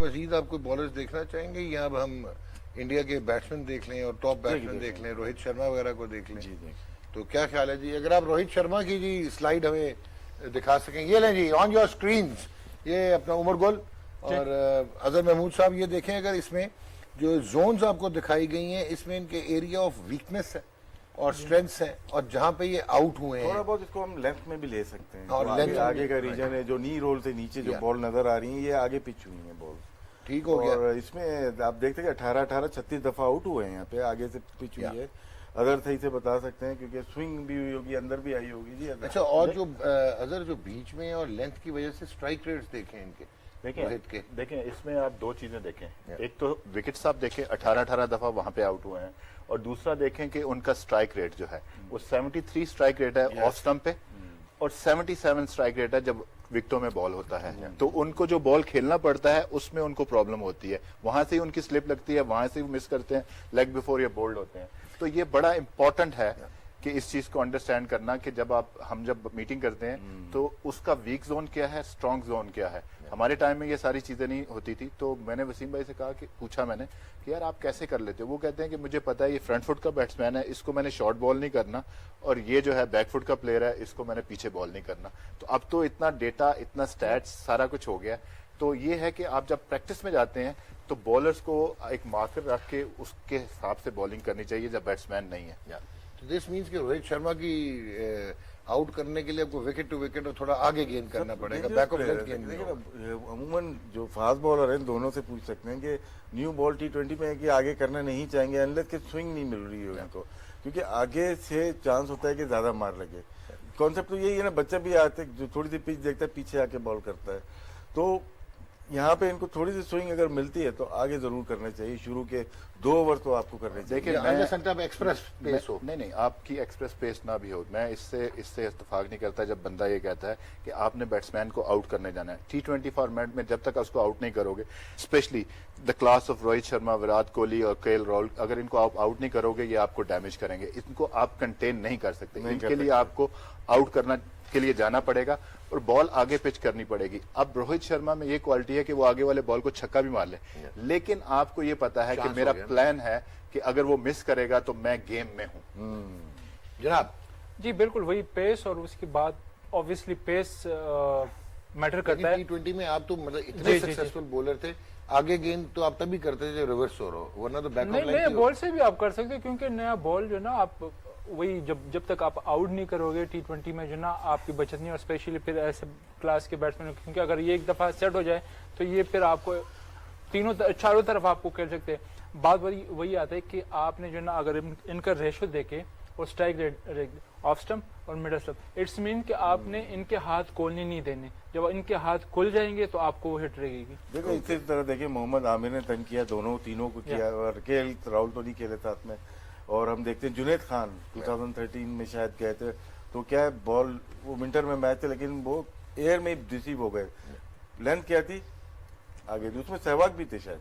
मजीद आप कोई बॉलर्स देखना चाहेंगे या अब हम इंडिया के बैट्समैन देख लें और टॉप बैट्समैन देख लें, रोहित शर्मा वगैरह को देख लें? जी तो क्या ख्याल है जी, अगर आप रोहित शर्मा की जी स्लाइड हमें दिखा सकें? ये लें जी ऑन योर स्क्रीन, ये अपना उमर गुल और अजहर महमूद साहब, ये देखें अगर इसमें जो जोन्स आपको दिखाई गई हैं इसमें इनके एरिया ऑफ वीकनेस है और स्ट्रेंथ्स है और जहां पे ये आउट हुए हैं थोड़ा बहुत इसको हम लेंथ में भी ले सकते हैं। और तो आगे का रीजन है जो नी रोल से नीचे जो बॉल नजर आ रही है, ये आगे पिच हुई है बॉल। ठीक हो गया। और इसमें आप देखते हैं 18 36 दफा आउट हुए हैं यहाँ पे, आगे से पिच हुई है। अदर सही से बता सकते हैं क्योंकि स्विंग भी हुई होगी, अंदर भी आई होगी जी। अच्छा, और जो अदर जो बीच में और लेंथ की वजह से स्ट्राइक रेट्स देखें इनके, देखें इसमें आप दो चीजें देखें, एक तो विकेट्स आप देखें 18 दफा वहां पे आउट हुए हैं, और दूसरा देखें कि उनका स्ट्राइक रेट जो है वो 73 स्ट्राइक रेट है ऑफ स्टंप पे और 77 स्ट्राइक रेट है जब विकेटों में बॉल होता है। तो उनको जो बॉल खेलना पड़ता है उसमें उनको प्रॉब्लम होती है, वहां से ही उनकी स्लिप लगती है, वहां से ही मिस करते हैं, लेग बिफोर ये बोल्ड होते हैं। तो ये बड़ा इंपॉर्टेंट है कि इस चीज को अंडरस्टैंड करना कि जब हम जब मीटिंग करते हैं तो उसका वीक जोन क्या है, स्ट्रॉन्ग जोन क्या है। हमारे टाइम में ये सारी चीजें नहीं होती थी, तो मैंने वसीम भाई से कहा कि पूछा मैंने कि यार आप कैसे कर लेते हो? वो कहते हैं कि मुझे पता है ये फ्रंट फुट का बैट्समैन है, इसको मैंने शॉर्ट बॉल नहीं करना, और ये जो है बैक फुट का प्लेयर है, इसको मैंने पीछे बॉल नहीं करना। तो अब तो इतना डेटा, इतना स्टैट्स, सारा कुछ हो गया। तो ये है कि आप जब प्रैक्टिस में जाते हैं तो बॉलर्स को एक मार्कर रख के उसके हिसाब से बॉलिंग करनी चाहिए जब बैट्समैन नहीं है। तो दिस मीन्स कि रोहित शर्मा की आउट करने के लिए आपको विकेट टू विकेट और थोड़ा आगे गेंद करना पड़ेगा, बैक ऑफ लेंथ गेंद नहीं होगा। अमूमन जो फास्ट बॉलर हैं दोनों से पूछ सकते हैं कि न्यू बॉल T20 में है कि आगे करना नहीं चाहेंगे अनलेस कि स्विंग नहीं मिल रही है उनको, क्योंकि आगे से चांस होता है कि ज्यादा मार लगे। कॉन्सेप्ट तो यही है ना, बच्चा भी आते जो थोड़ी सी पिच देखता है पीछे आके बॉल करता है। तो यहाँ पे इनको थोड़ी सी स्विंग अगर मिलती है तो आगे जरूर करना चाहिए। शुरू के 2 ओवर तो आपको करने चाहिए। देखिए एक्सप्रेस पेस हो, नहीं आपकी एक्सप्रेस पेस ना भी हो, मैं इससे इत्तेफाक नहीं करता जब बंदा ये कहता है कि आपने बैट्समैन को आउट करने जाना है। T20 फॉर्मेट में जब तक उसको आउट नहीं करोगे, specially the class of Rohit Sharma, Virat Kohli और KL राहुल, अगर इनको आप आउट नहीं करोगे ये आपको डैमेज करेंगे। इनको आप कंटेन नहीं कर सकते, इनके लिए आपको आउट करना के लिए जाना पड़ेगा और बॉल आगे पिच करनी पड़ेगी। अब रोहित शर्मा में ये क्वालिटी है कि वो आगे वाले बॉल को छक्का भी मार ले, लेकिन आपको ये पता है कि मेरा प्लान है कि अगर वो मिस करेगा तो मैं गेम में हूं। जनाब जी बिल्कुल वही पेस, और उसके बाद ऑब्वियसली पेस मैटर करता है। T20 में आप तो मतलब इतने सक्सेसफुल बॉलर थे, आगे गेंद तो आप तभी करते थे जब रिवर्स हो रहा हो, वरना तो बैक ऑफ लाइन नया बॉल से भी आप कर सकते, क्योंकि नया बॉल जो ना आप वही जब तक आप आउट नहीं करोगे T20 में जो ना आपकी बचत नहीं, और स्पेशली फिर ऐसे क्लास के बैट्समैन, क्योंकि अगर ये एक दफा सेट हो जाए तो ये फिर आपको चारों तरफ आपको खेल सकते हैं। बात वही आता है कि आपने जो ना अगर इनका रेशो देखे और स्ट्राइक रेट ऑफ स्टंप और मिडल स्टंप, इट्स मीन कि आपने इनके हाथ खोलने नहीं देने। जब इनके हाथ खुल जाएंगे तो आपको वो हिट रहेगी। देखो इसी तरह देखिए मोहम्मद आमिर ने तंग किया, तीनों को किया, और KL राहुल तो नहीं खेले साथ में। और हम देखते हैं जुनैद खान 2013 में शायद गए थे, तो क्या है बॉल वो विंटर में मैच थे लेकिन वो एयर में रिसीव हो गए। लेंथ क्या थी आगे, उसमें सहवाग भी थे शायद।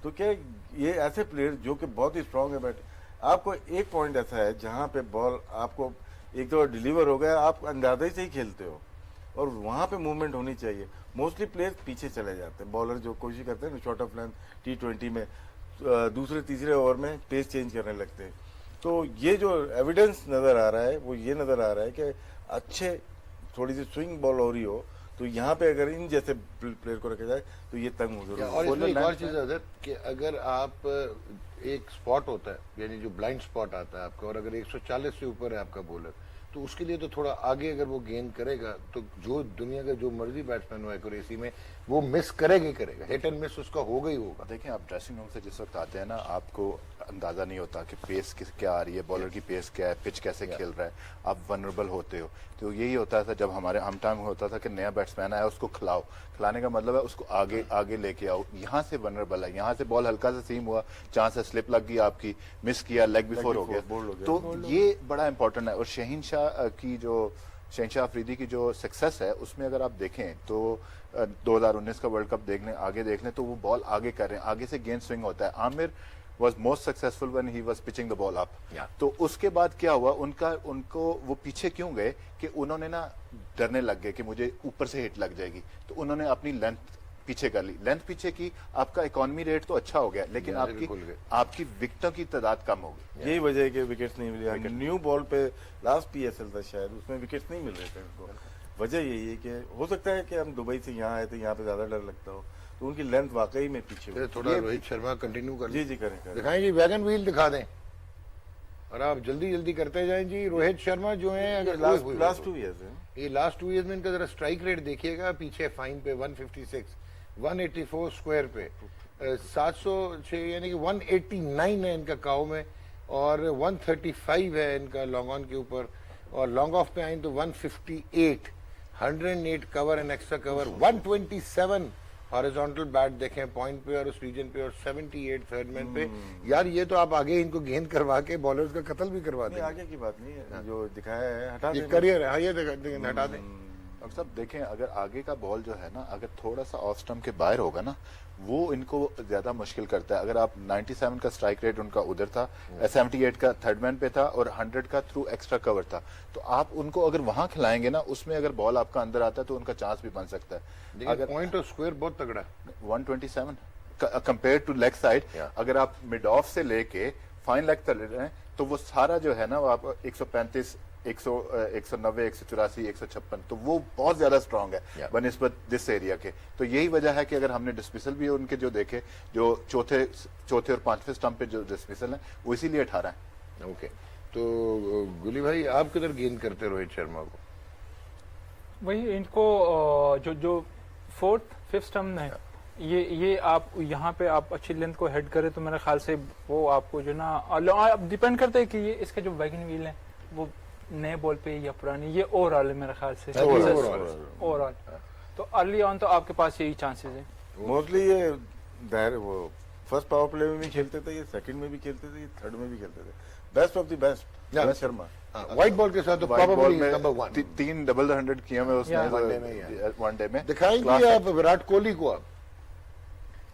तो क्या ये ऐसे प्लेयर जो कि बहुत ही स्ट्रांग है, बट आपको एक पॉइंट ऐसा है जहां पे बॉल आपको एक तो डिलीवर हो गया, आप अंदाजे से ही खेलते हो और वहां पे मूवमेंट होनी चाहिए। मोस्टली प्लेयर्स पीछे चले जाते हैं, बॉलर जो कोशिश करते हैं ना शॉर्ट ऑफ लेंथ T20 में दूसरे तीसरे ओवर में पेस चेंज करने लगते हैं। तो ये जो एविडेंस नजर आ रहा है वो ये नजर आ रहा है कि अच्छे थोड़ी सी स्विंग बॉल हो रही हो तो यहाँ पे अगर इन जैसे प्लेयर को रखा जाए तो ये तंग हो जरूर। और इसमें एक और चीज है कि अगर आप एक स्पॉट होता है यानी जो ब्लाइंड स्पॉट आता है आपका, और अगर 140 से ऊपर है आपका बॉलर, तो उसके लिए तो थोड़ा आगे अगर वो गेंद करेगा तो जो दुनिया का जो मर्जी बैट्समैन हो एक्यूरेसी में वो मिस करेगा ही करेगा, हिट एंड मिस उसका होगा ही होगा। देखिए आप ड्रेसिंग रूम से जिस वक्त आते हैं ना, आपको अंदाजा नहीं होता कि पेस क्या आ रही है, बॉलर की पेस क्या है, पिच कैसे खेल रहा है, आप वनरेबल होते हो। तो यही होता था जब हम टाइम होता था कि नया बैट्समैन आया उसको खिलाने का मतलब है उसको आगे लेके आओ, यहाँ से वनरेबल है, यहाँ से बॉल हल्का सा सीम हुआ, जहां से स्लिप लग गई आपकी, मिस किया, लेग बिफोर हो गया। तो ये बड़ा इंपॉर्टेंट है। और शहनशाह अफरीदी की जो सक्सेस है उसमें अगर आप देखें तो 2019 का वर्ल्ड कप आगे देख लें तो वो बॉल आगे कर रहे हैं, आगे से गेंद स्विंग होता है। Aamir was most successful when he was pitching the ball up. तो उसके बाद क्या हुआ, उनको वो पीछे क्यों गए कि उन्होंने ना डरने लग गए कि मुझे ऊपर से हिट लग जाएगी, तो उन्होंने अपनी लेंथ पीछे कर ली, लेंथ पीछे की, आपका इकोनॉमी रेट तो अच्छा हो गया, लेकिन यहाँ से भी आपकी खुल गए। आपकी विकेटों की तादाद कम हो गई। यही वजह है कि विकेट्स नहीं मिले। न्यू बॉल पे लास्ट PSL था शायद, उसमें विकेट्स नहीं मिल रहे थे उनको। वजह यही है कि हो सकता है कि हम दुबई से यहाँ आए तो यहाँ पे ज्यादा डर लगता हो, तो उनकी लेंथ वाकई में पीछे फिर हो। थोड़ा रोहित शर्मा कंटिन्यू कर जी जी करें करें। दिखाएं जी, वैगन व्हील दिखा दें और आप जल्दी जल्दी करते जाएं जी। रोहित शर्मा जो है अगर लास्ट 2 इयर्स है। ये लास्ट 2 ईयर्स में इनका जरा स्ट्राइक रेट देखिएगा, पीछे फाइन पे 156, 184 स्क्वायर पे 706 यानी कि 189 है इनका काउ में, और 135 है इनका लॉन्ग ऑन के ऊपर, और लॉन्ग ऑफ पे आए तो 158, 108 cover and extra cover, 127 horizontal bat देखें पॉइंट पे और उस रीजन पे, और 78 थर्ड मैन पे। यार ये तो आप आगे इनको गेंद करवा के बॉलर्स का कत्ल भी करवा नहीं, दें। आगे की बात नहीं है, जो दिखाया है हटा ये दें। करियर है, हाँ ये हटा दें। डॉक्टर साहब देखें, अगर आगे का बॉल जो है ना, अगर थोड़ा सा ऑफ स्टंप के बाहर होगा ना, वो इनको ज्यादा मुश्किल करता है। अगर आप 97 का स्ट्राइक रेट उनका उधर था, 78 का थर्ड मैन पे था, और 100 का थ्रू एक्स्ट्रा कवर था, तो आप उनको अगर वहां खिलाएंगे ना, उसमें अगर बॉल आपका अंदर आता है तो उनका चांस भी बन सकता है। देखिए अगर पॉइंट और स्क्वायर बहुत तगड़ा है। 127 compare to leg side, Yeah. अगर आप मिड ऑफ से लेके फाइन लेग तक ले रहे हैं, तो वो सारा जो है ना, वो आप 135, 190, 184, 156, तो वो बहुत ज्यादा स्ट्रांग है Yeah. बनिस्बत दिस एरिया के। तो यही वजह है कि अगर हमने डिस्मिसल भी उनके जो देखे, जो चौथे और पांचवें स्टंप पे जो डिस्मिसल है, वो इसीलिए 18 है। ओके, तो गुली भाई आप किधर गेंद करते हैं रोहित शर्मा को? वही इनको जो 4th 5th स्टंप है, ये आप यहाँ पे आप अच्छी लेंथ को हेड करें तो मेरे ख्याल से वो आपको जो ना अब डिपेंड करता है कि ये इसका जो वैगन व्हील है वो नए बॉल पे या पुरानी, ये ओवरऑल है मेरे ख्याल से ओवरऑल। तो अर्ली ऑन तो आपके पास यही चांसेस है। मोस्टली ये वो फर्स्ट पावर प्ले में भी खेलते थे, ये सेकंड में भी खेलते थे, ये थर्ड में भी खेलते थे। Best of the best Yeah. Sharma. White ball के साथ तो White ball प्रोबेबली में नंबर 1 तीन डबल 100 किए हुए उसने Yeah. One day में, yeah. वनडे में। दिखाएंगे आप विराट कोहली को? आप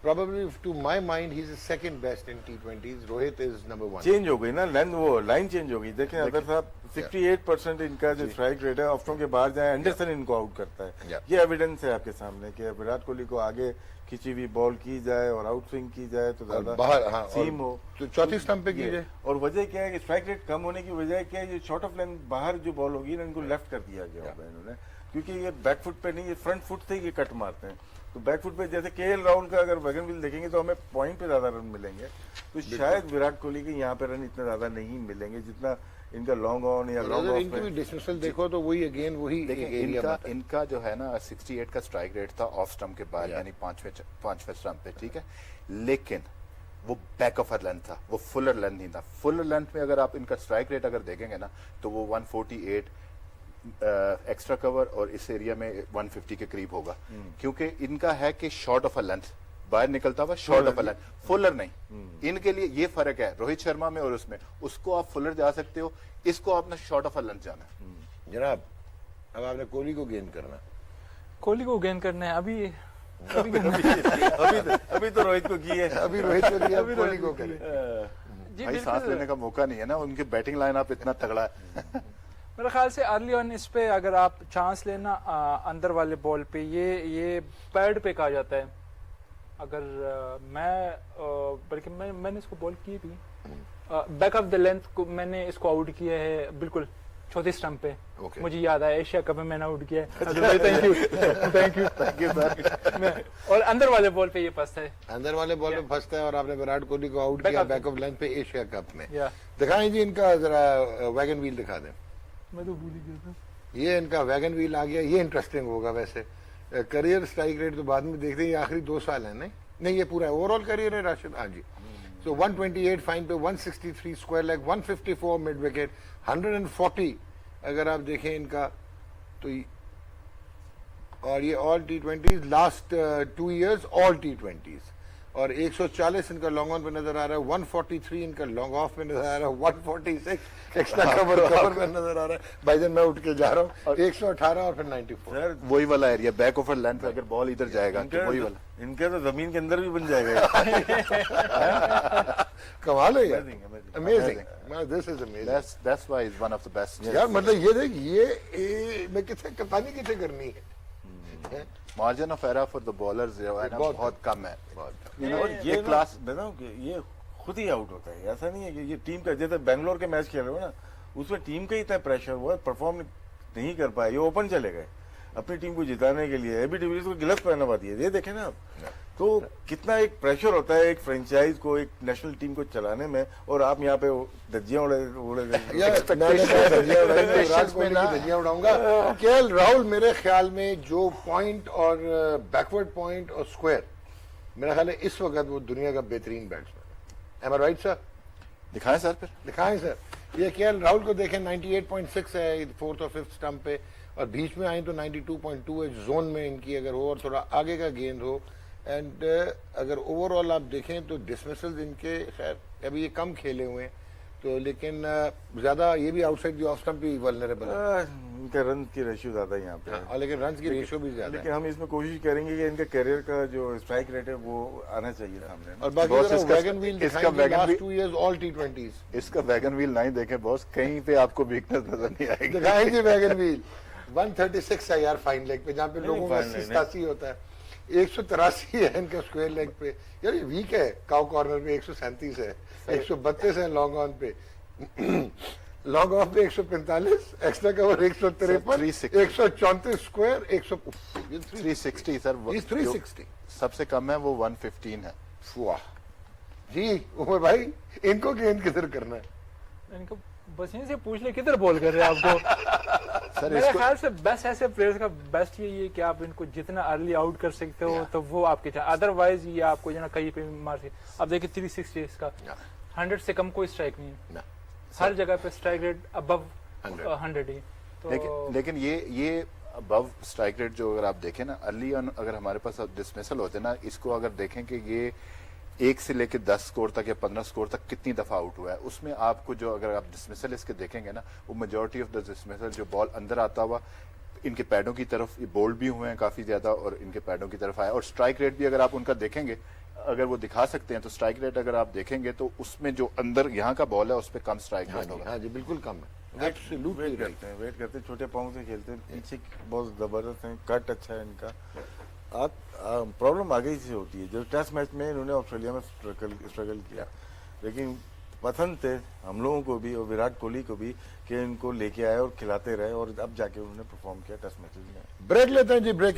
probably to my mind he's the second best in T20s. Rohit is number 1. Change हो गई ना लेंथ, वो लाइन चेंज हो गई। देखें अगर साहब 68% इनका जो स्ट्राइक रेट है, ऑफ्टों के बाहर जाए एंडरसन इनको आउट करता है। Yeah. ये एविडेंस है आपके सामने कि विराट कोहली को आगे खिंची हुई बॉल की जाए और आउट स्विंग की जाए तो ज्यादा बाहर हाँ, सीम हो। तो चौथी स्टंप पे कीजिए। और वजह क्या है कि स्ट्राइक रेट कम होने की वजह क्या है, ये शॉर्ट ऑफ लेंथ बाहर जो बॉल होगी ना, इनको लेफ्ट कर दिया गया होगा इन्होंने, क्योंकि ये बैक फुट पे नहीं, ये फ्रंट फुट से ही ये कट मारते हैं। तो बैक फुट पे जैसे KL राहुल का अगर वैगन व्हील देखेंगे तो हमें पॉइंट पे ज्यादा रन मिलेंगे, तो शायद विराट कोहली के यहाँ पे रन इतने ज्यादा नहीं मिलेंगे जितना इनका लॉन्ग ऑन या लॉन्ग अगर ऑफ इनकी भी में। डिस्मिसल देखो तो वही अगेन वही देखिए एरिया इनका जो है ना 68 का स्ट्राइक रेट था ऑफ स्टंप के बाद, यानी पांचवें स्टंप पे, ठीक है, लेकिन वो बैक ऑफ लेंथ था, वो फुलर लेंथ नहीं था। फुलर लेंथ में अगर आप इनका स्ट्राइक रेट अगर देखेंगे ना, तो वो 148 एक्स्ट्रा कवर और इस एरिया में 150 के करीब होगा, क्योंकि इनका है कि शॉर्ट ऑफ अ लेंथ बाहर निकलता हुआ, short of a length, Fuller नहीं। इनके लिए ये फर्क है रोहित शर्मा में और उसमें, उसको आप फुलर जा सकते हो, इसको आपने शॉर्ट ऑफ अ लेंथ जाना है। जनाब। अब आपने कोहली को गेंद करना। कोहली को गेंद करना है अभी अभी तो रोहित को की है। अभी रोहित को दिया, अब कोहली को करे। जी भाई सांस बिल्कुल। लेने का मौका नहीं है ना, उनकी बैटिंग लाइन आप इतना तगड़ा है। मेरे ख्याल से अर्ली ऑन इस पे अगर आप चांस लेना अंदर वाले बॉल पे, ये पैड पे कहा जाता है। अगर बल्कि मैंने इसको बॉल की भी बैक ऑफ द लेंथ को, मैंने इसको आउट किया है बिल्कुल चौथी स्टंप पे। Okay. मुझे याद आया एशिया कप में मैंने आउट किया है। Thank you. और अंदर वाले बॉल पे ये फंसता है। अंदर वाले बॉल पे फंसता है और आपने विराट कोहली को आउट Back किया of- बैक ऑफ लेंथ पे एशिया कप में। या दिखाएं जी इनका जरा वैगन व्हील दिखा दें। मैं तो भूल ही गया था। ये इनका वैगन व्हील आ गया, ये इंटरेस्टिंग होगा वैसे। करियर स्ट्राइक रेट तो बाद में देखते हैं, ये आखिरी 2 साल है नहीं ये पूरा है ओवरऑल करियर है राशिद। हाँ जी। सो 128 फाइन पे, 163 स्क्वायर लेग, 154 मिड विकेट, 140 अगर आप देखें इनका तो और ये all T20s last 2 years all T20s, और 140 इनका लॉन्ग ऑन पे नजर आ रहा है, 143 इनका लॉन्ग ऑफ पे नजर आ रहा है, 146 एक्स्ट्रा कवर पे नजर आ रहा है। भाईजान मैं उठ के जा रहा हूँ, 118 और फिर 94। सर वही वाला एरिया बैक ऑफ लेंथ पे अगर बॉल इधर जाएगा तो वही वाला। इनका तो जमीन के अंदर भी बन जाएगा। कमाल है यार, Amazing, amazing. Amazing, this is amazing. That's why he's one of the best. यार मतलब ये देख ये मैं किसे कप्तानी किसे करनी है? Margin of error for the bowlers जो है ना बहुत बहुत कम है। और ये क्लास बताऊं कि ये खुद ही आउट होता है, ऐसा नहीं है कि ये टीम का, जैसे बैंगलोर के मैच खेल रहे हो ना, उसमें टीम का ही इतना प्रेशर हुआ, परफॉर्म नहीं कर पाए, ये ओपन चले गए अपनी टीम को जिताने के लिए। एबी डिविलियर्स को गिलस पहना दिए, ये देखे ना आप, तो कितना एक प्रेशर होता है एक फ्रेंचाइज को, एक नेशनल टीम को चलाने में, और आप यहाँ पे धज्जियां उड़े धज्जियां उड़ाऊंगा। केएल राहुल मेरे ख्याल में जो पॉइंट और बैकवर्ड पॉइंट और स्क्वायर, मेरा ख्याल है इस वक्त वो दुनिया का बेहतरीन बैट्समैन है। एम आई राइट सर? दिखाएं सर फिर। दिखाएं सर। ये केएल राहुल को देखें 98.6 है फोर्थ और फिफ्थ स्टंप पे, और बीच में आए तो 92.2 है। जोन में इनकी अगर हो और थोड़ा आगे का गेंद हो, एंड अगर ओवरऑल आप देखें तो डिसमिसल्स इनके खैर अभी ये कम खेले हुए हैं तो, लेकिन ज्यादा ये भी आउटसाइड दी ऑफ स्टंप भी वल्नरेबल है। इनका रन की रेशियो ज्यादा है यहाँ पे, और लेकिन रन की रेशियो भी ज्यादा लेकिन है। हम इसमें कोशिश करेंगे कि इनका करियर का जो स्ट्राइक रेट है वो आना चाहिए सामने। और बाकी बॉस, जरा इसका- वैगन व्हील इसका दिखाएंगे, wagon last wheel- 2 years all T20s इसका वैगन व्हील नहीं देखें बॉस, कहीं पे आपको वीकनेस नजर नहीं आएगी। दिखाएंगे वैगन व्हील। 136 है यार फाइन लेग पे, जहाँ पे लोगों का फाइन लेग 87 होता है। 183 है इनका स्क्वायर लेग पे। यार ये वीक है। काउ कॉर्नर पे 137 है, 132 है लॉन्ग ऑन पे, लॉन्ग ऑफ पे 145, एक्स्ट्रा कवर 153, 134 स्क्वायर 360 सर, 360। सबसे कम है वो 115 है। वाह जी उमर भाई, इनको गेंद किधर करना है? इनको बस यहीं से पूछ ले किधर बॉल कर रहे हैं आपको। सर मेरे इसको ख्याल से बेस्ट ऐसे प्लेयर्स का बेस्ट यही है कि आप इनको जितना अर्ली आउट कर सकते हो तो वो आपके चाहे, अदरवाइज ये आपको जो ना कहीं पे मार सकते। अब देखिए 360 इसका, 100 से कम कोई स्ट्राइक नहीं है, ना। हर जगह पे स्ट्राइक रेट अबव 100 100 ही। तो लेकिन ये अबव स्ट्राइक रेट जो अगर आप देखें ना, अर्ली ऑन अगर हमारे पास डिसमिसल होते ना, इसको अगर देखें कि ये 1 से लेके 10 स्कोर तक या 15 स्कोर तक कितनी दफा आउट हुआ है, उसमें आपको जो अगर आप डिसमिसल इसके देखेंगे ना, वो मेजोरिटी ऑफ द डिसमिसल जो बॉल अंदर आता हुआ इनके पैडों की तरफ बोल्ड भी हुए हैं काफी ज्यादा, और इनके पैडों की तरफ आया। और स्ट्राइक रेट भी अगर आप उनका देखेंगे, अगर वो दिखा सकते हैं तो स्ट्राइक रेट अगर आप देखेंगे तो उसमें जो अंदर यहाँ का बॉल है उस पर कम स्ट्राइक रेट होगा। हाँ जी बिल्कुल कम है। वेट करते हैं, छोटे पाँव से खेलते हैं, पीछे बहुत जबरदस्त है, कट अच्छा है इनका। प्रॉब्लम आगे से होती है, जो टेस्ट मैच में इन्होंने ऑस्ट्रेलिया में स्ट्रगल किया, लेकिन पसंद थे हम लोगों को भी और विराट कोहली को भी कि इनको लेके आए और खिलाते रहे, और अब जाके उन्होंने परफॉर्म किया टेस्ट मैचेस में। ब्रेक लेते हैं जी, ब्रेक।